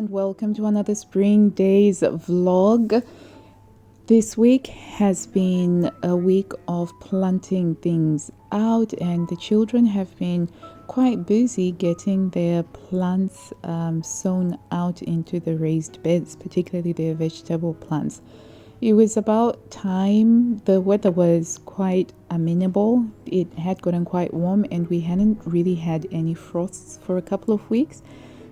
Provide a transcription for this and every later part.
and welcome to another Spring Days vlog. This week has been a week of planting things out, and the children have been quite busy getting their plants sown out into the raised beds, particularly their vegetable plants. It was about time. The weather was quite amenable. It had gotten quite warm and we hadn't really had any frosts for a couple of weeks.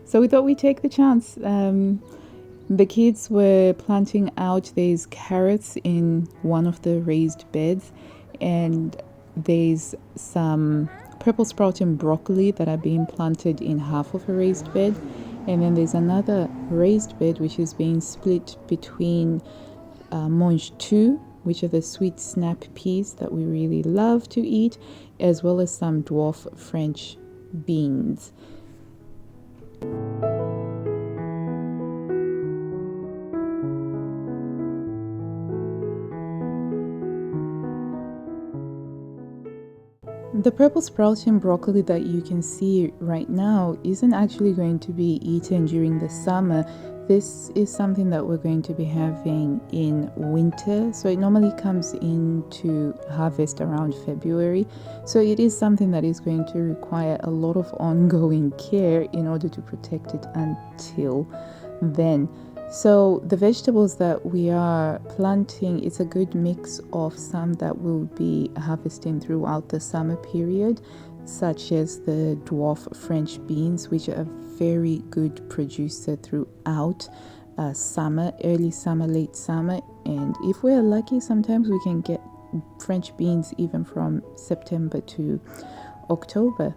So we thought we'd take the chance. The kids were planting out these carrots in one of the raised beds, and there's some purple sprouting broccoli that are being planted in half of a raised bed. And then there's another raised bed which is being split between mange 2, which are the sweet snap peas that we really love to eat, as well as some dwarf French beans. The purple sprouting broccoli that you can see right now isn't actually going to be eaten during the summer. This is something that we're going to be having in winter. So it normally comes into harvest around February. So it is something that is going to require a lot of ongoing care in order to protect it until then. So the vegetables that we are planting, it's a good mix of some that we'll be harvesting throughout the summer period, such as the dwarf French beans, which are a very good producer throughout summer, early summer, late summer. And if we're lucky, sometimes we can get French beans even from September to October.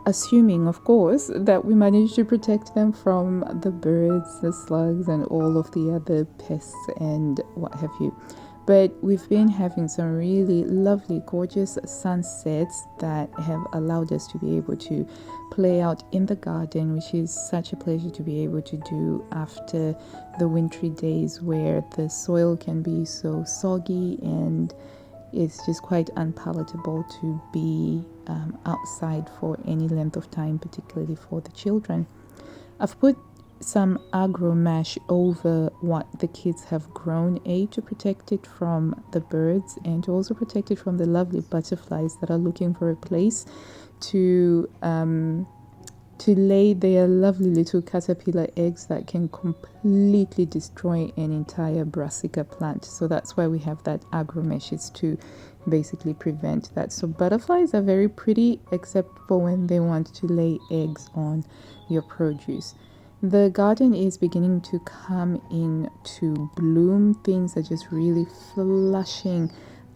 Assuming, of course, that we manage to protect them from the birds, the slugs, and all of the other pests and what have you. But we've been having some really lovely, gorgeous sunsets that have allowed us to be able to play out in the garden, which is such a pleasure to be able to do after the wintry days where the soil can be so soggy and it's just quite unpalatable to be outside for any length of time, particularly for the children. I've put some agro mash over what the kids have grown, to protect it from the birds and to also protect it from the lovely butterflies that are looking for a place to lay their lovely little caterpillar eggs that can completely destroy an entire brassica plant. So that's why we have that agro mesh, is to basically prevent that. So butterflies are very pretty, except for when they want to lay eggs on your produce. The garden is beginning to come into bloom. Things are just really flushing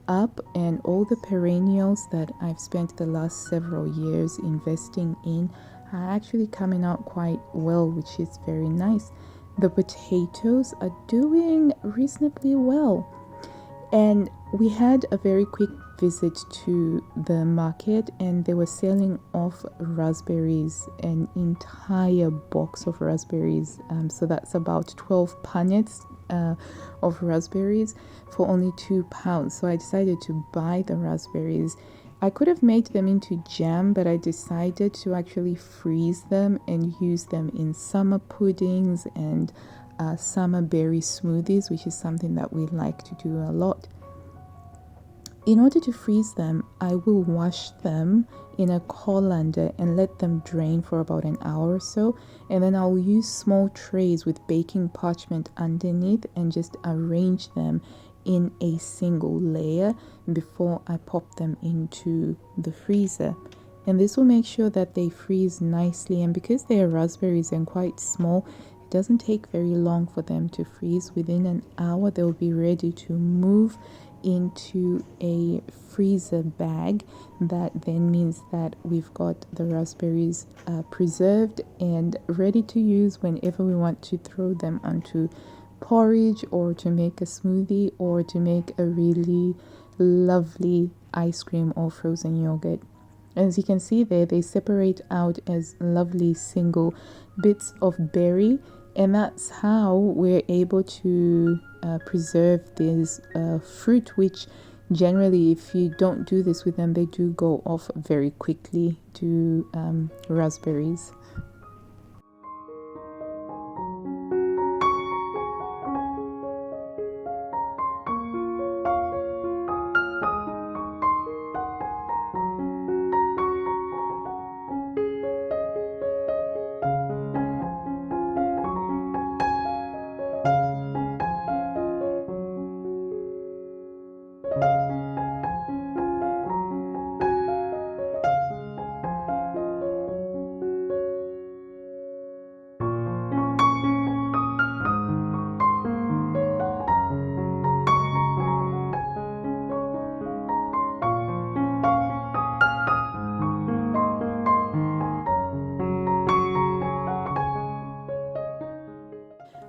up, and all the perennials that I've spent the last several years investing in are actually coming out quite well, which is very nice. The potatoes are doing reasonably well, and we had a very quick visit to the market and they were selling off raspberries, an entire box of raspberries. So that's about 12 punnets of raspberries for only £2. So I decided to buy the raspberries. I could have made them into jam, but I decided to actually freeze them and use them in summer puddings and summer berry smoothies, which is something that we like to do a lot. In order to freeze them, I will wash them in a colander and let them drain for about an hour or so, and then I'll use small trays with baking parchment underneath and just arrange them in a single layer before I pop them into the freezer. And this will make sure that they freeze nicely, and because they are raspberries and quite small, it doesn't take very long for them to freeze. Within an hour they'll be ready to move into a freezer bag. That then means that we've got the raspberries preserved and ready to use whenever we want to throw them onto porridge, or to make a smoothie, or to make a really lovely ice cream or frozen yogurt. As you can see there, they separate out as lovely single bits of berry, and that's how we're able to preserve this fruit, which generally, if you don't do this with them, they do go off very quickly to raspberries.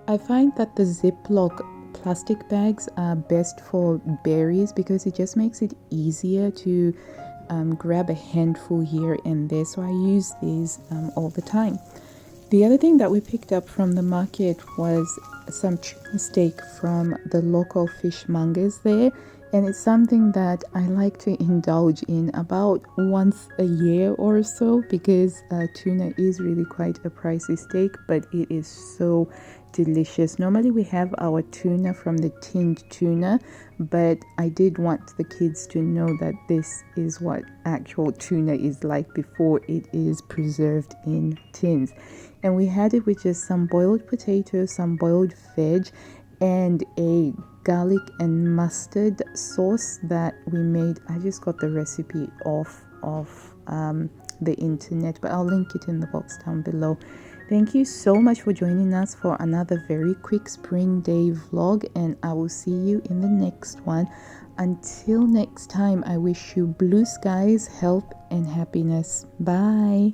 I find that the Ziploc plastic bags are best for berries because it just makes it easier to grab a handful here and there. So I use these all the time. The other thing that we picked up from the market was some tuna steak from the local fishmongers there. And it's something that I like to indulge in about once a year or so because tuna is really quite a pricey steak, but it is so delicious. Normally we have our tuna from the tinned tuna, but I did want the kids to know that this is what actual tuna is like before it is preserved in tins. And we had it with just some boiled potatoes, some boiled veg, and a garlic and mustard sauce that we made. I just got the recipe off of the internet, but I'll link it in the box down below. Thank you so much for joining us for another very quick spring day vlog, and I will see you in the next one. Until next time, I wish you blue skies, health, and happiness. Bye.